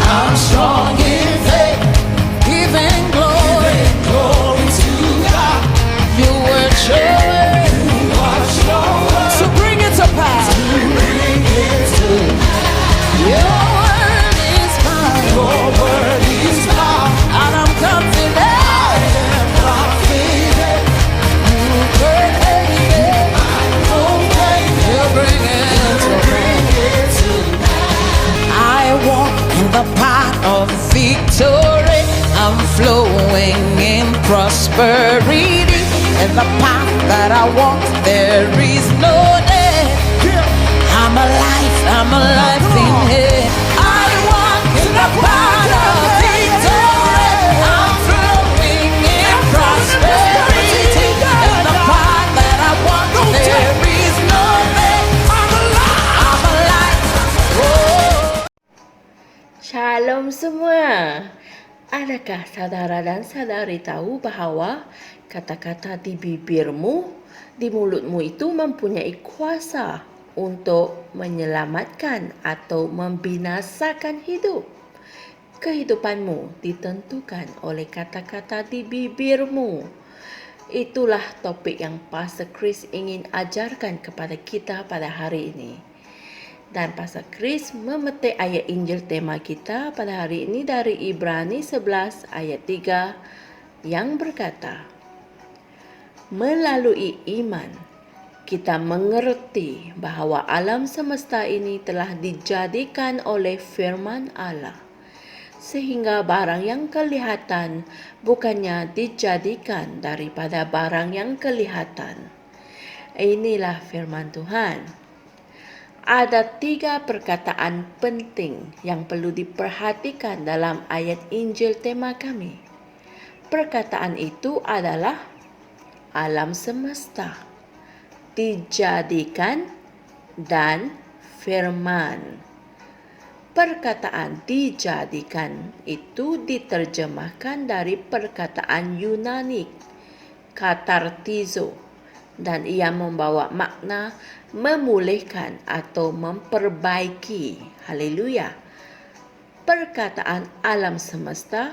I'm strong in faith, giving glory to God. You were chosen, so bring it to pass. Your word is power, and I'm confident. You'll bring it to pass. I walk in the path of victory. I'm flowing in prosperity. In the path that I walk, there is no death. I'm alive in Him. I walk in the path of victory. I'm flowing in prosperity. In the path that I walk, there is no death. I'm alive. Oh. Shalom semua. Adakah saudara dan saudari tahu bahawa kata-kata di bibirmu, di mulutmu itu mempunyai kuasa untuk menyelamatkan atau membinasakan hidup? Kehidupanmu ditentukan oleh kata-kata di bibirmu. Itulah topik yang Pastor Chris ingin ajarkan kepada kita pada hari ini. Dan Pastor Chris memetik ayat Injil tema kita pada hari ini dari Ibrani 11 ayat 3 yang berkata, melalui iman kita mengerti bahawa alam semesta ini telah dijadikan oleh firman Allah, sehingga barang yang kelihatan bukannya dijadikan daripada barang yang kelihatan. Inilah firman Tuhan. Ada 3 perkataan penting yang perlu diperhatikan dalam ayat Injil tema kami. Perkataan itu adalah alam semesta, dijadikan, dan firman. Perkataan dijadikan itu diterjemahkan dari perkataan Yunani, katartizo, dan ia membawa makna memulihkan atau memperbaiki. Haleluya. Perkataan alam semesta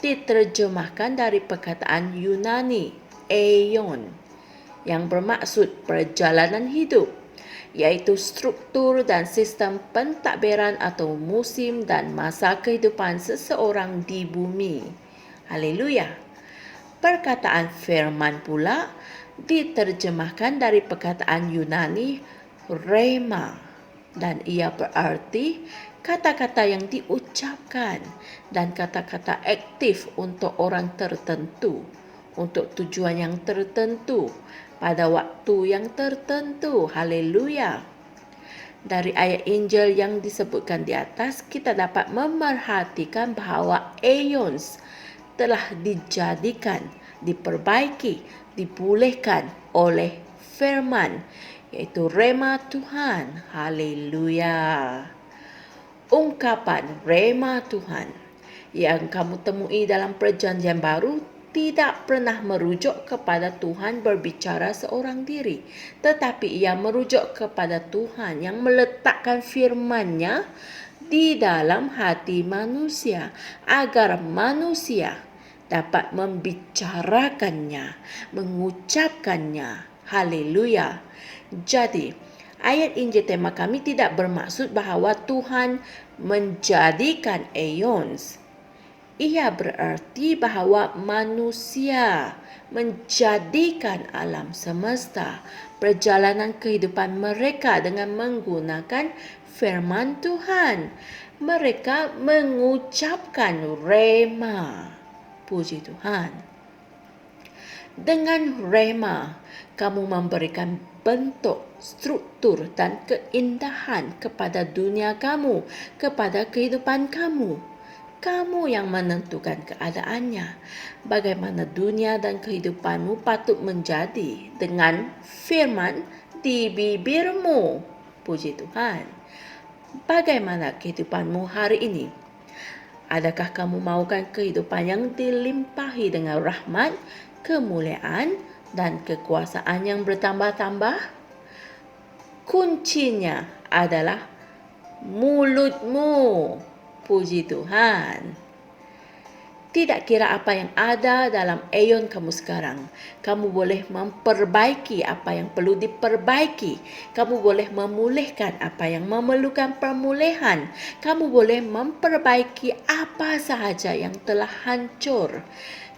diterjemahkan dari perkataan Yunani, aion, yang bermaksud perjalanan hidup, iaitu struktur dan sistem pentadbiran atau musim dan masa kehidupan seseorang di bumi. Haleluya. Perkataan firman pula diterjemahkan dari perkataan Yunani rema, dan ia berarti kata-kata yang diucapkan dan kata-kata aktif untuk orang tertentu, untuk tujuan yang tertentu, pada waktu yang tertentu. Haleluya. Dari ayat Injil yang disebutkan di atas, kita dapat memerhatikan bahawa aeons telah dijadikan, diperbaiki, dipulihkan oleh firman, iaitu rema Tuhan. Haleluya. Ungkapan rema Tuhan yang kamu temui dalam Perjanjian Baru tidak pernah merujuk kepada Tuhan berbicara seorang diri, tetapi ia merujuk kepada Tuhan yang meletakkan firman-Nya di dalam hati manusia agar manusia dapat membicarakannya, mengucapkannya. Haleluya. Jadi, ayat Injil tema kami tidak bermaksud bahawa Tuhan menjadikan aeons. Ia berarti bahawa manusia menjadikan alam semesta, perjalanan kehidupan mereka dengan menggunakan firman Tuhan. Mereka mengucapkan rema. Puji Tuhan. Dengan rema, kamu memberikan bentuk, struktur dan keindahan kepada dunia kamu, kepada kehidupan kamu. Kamu yang menentukan keadaannya. Bagaimana dunia dan kehidupanmu patut menjadi dengan firman di bibirmu. Puji Tuhan. Bagaimana kehidupanmu hari ini? Adakah kamu mahukan kehidupan yang dilimpahi dengan rahmat, kemuliaan, dan kekuasaan yang bertambah-tambah? Kuncinya adalah mulutmu. Puji Tuhan. Tidak kira apa yang ada dalam eon kamu sekarang, kamu boleh memperbaiki apa yang perlu diperbaiki. Kamu boleh memulihkan apa yang memerlukan pemulihan. Kamu boleh memperbaiki apa sahaja yang telah hancur.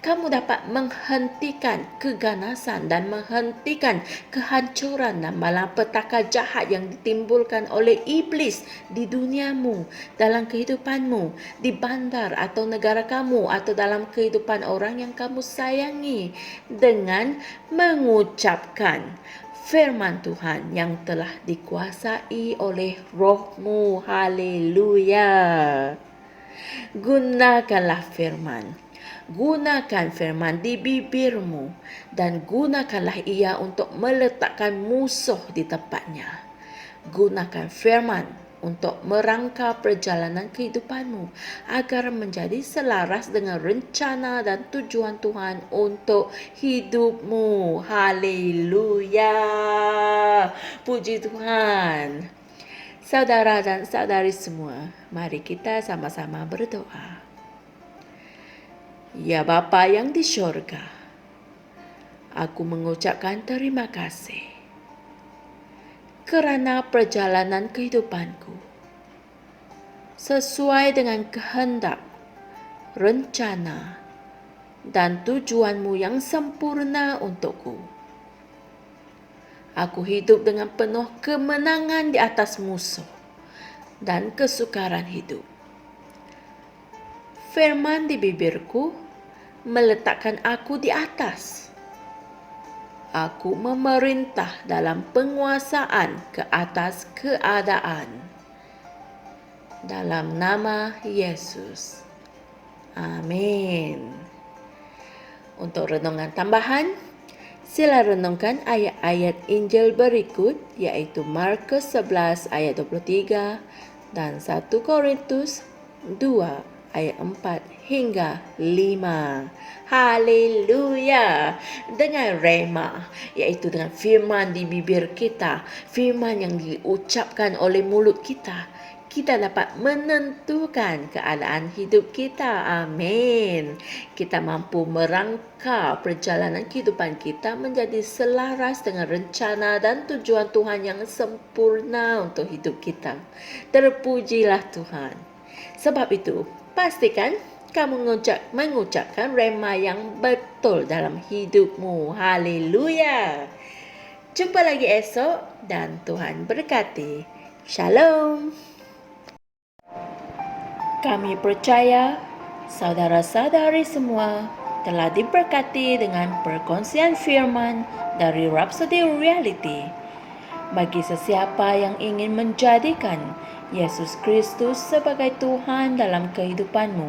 Kamu dapat menghentikan keganasan dan menghentikan kehancuran dan malapetaka jahat yang ditimbulkan oleh iblis di duniamu, dalam kehidupanmu, di bandar atau negara kamu atau dalam kehidupan orang yang kamu sayangi dengan mengucapkan firman Tuhan yang telah dikuasai oleh rohmu. Haleluya. Gunakanlah firman. Gunakan firman di bibirmu dan gunakanlah ia untuk meletakkan musuh di tempatnya. Gunakan firman untuk merangka perjalanan kehidupanmu agar menjadi selaras dengan rencana dan tujuan Tuhan untuk hidupmu. Haleluya. Puji Tuhan. Saudara dan saudari semua, mari kita sama-sama berdoa. Ya Bapa yang di syurga, aku mengucapkan terima kasih kerana perjalanan kehidupanku sesuai dengan kehendak, rencana dan tujuanmu yang sempurna untukku. Aku hidup dengan penuh kemenangan di atas musuh dan kesukaran hidup. Firman di bibirku meletakkan aku di atas. Aku memerintah dalam penguasaan ke atas keadaan. Dalam nama Yesus. Amin. Untuk renungan tambahan, sila renungkan ayat-ayat Injil berikut, yaitu Markus 11 ayat 23 dan 1 Korintus 2 ayat 4 hingga 5. Haleluya. Dengan rema, iaitu dengan firman di bibir kita, firman yang diucapkan oleh mulut kita, kita dapat menentukan keadaan hidup kita. Amin. Kita mampu merangka perjalanan kehidupan kita menjadi selaras dengan rencana dan tujuan Tuhan yang sempurna untuk hidup kita. Terpujilah Tuhan. Sebab itu, pastikan kamu mengucapkan rema yang betul dalam hidupmu. Haleluya. Jumpa lagi esok dan Tuhan berkati. Shalom. Kami percaya saudara-saudari semua telah diberkati dengan perkongsian firman dari Rhapsody Reality. Bagi sesiapa yang ingin menjadikan Yesus Kristus sebagai Tuhan dalam kehidupanmu,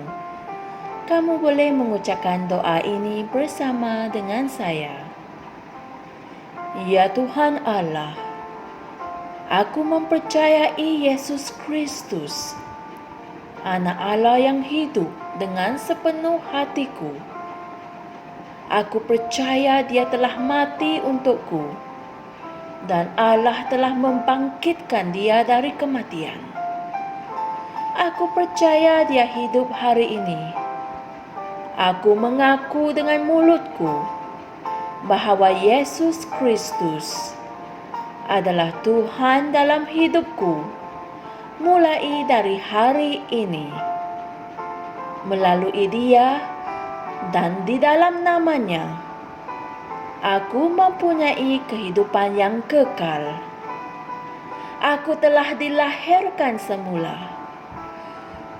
kamu boleh mengucapkan doa ini bersama dengan saya. Ya Tuhan Allah, aku mempercayai Yesus Kristus, Anak Allah yang hidup dengan sepenuh hatiku. Aku percaya Dia telah mati untukku dan Allah telah membangkitkan Dia dari kematian. Aku percaya Dia hidup hari ini. Aku mengaku dengan mulutku bahawa Yesus Kristus adalah Tuhan dalam hidupku mulai dari hari ini. Melalui Dia dan di dalam nama-Nya, aku mempunyai kehidupan yang kekal. Aku telah dilahirkan semula.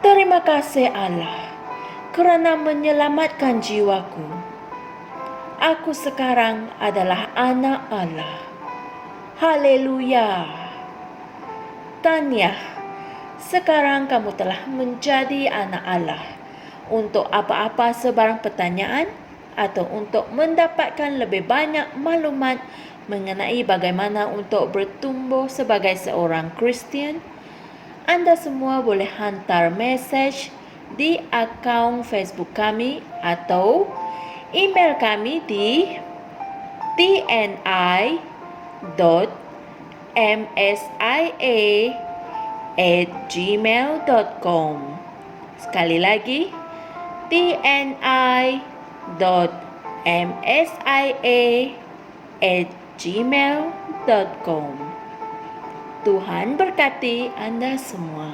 Terima kasih Allah kerana menyelamatkan jiwaku. Aku sekarang adalah anak Allah. Haleluya. Tahniah, sekarang kamu telah menjadi anak Allah. Untuk apa-apa sebarang pertanyaan atau untuk mendapatkan lebih banyak maklumat mengenai bagaimana untuk bertumbuh sebagai seorang Kristian, anda semua boleh hantar mesej di akaun Facebook kami atau email kami di tni.msia@gmail.com. Sekali lagi, tni.msia@gmail.com. Tuhan berkati Anda semua.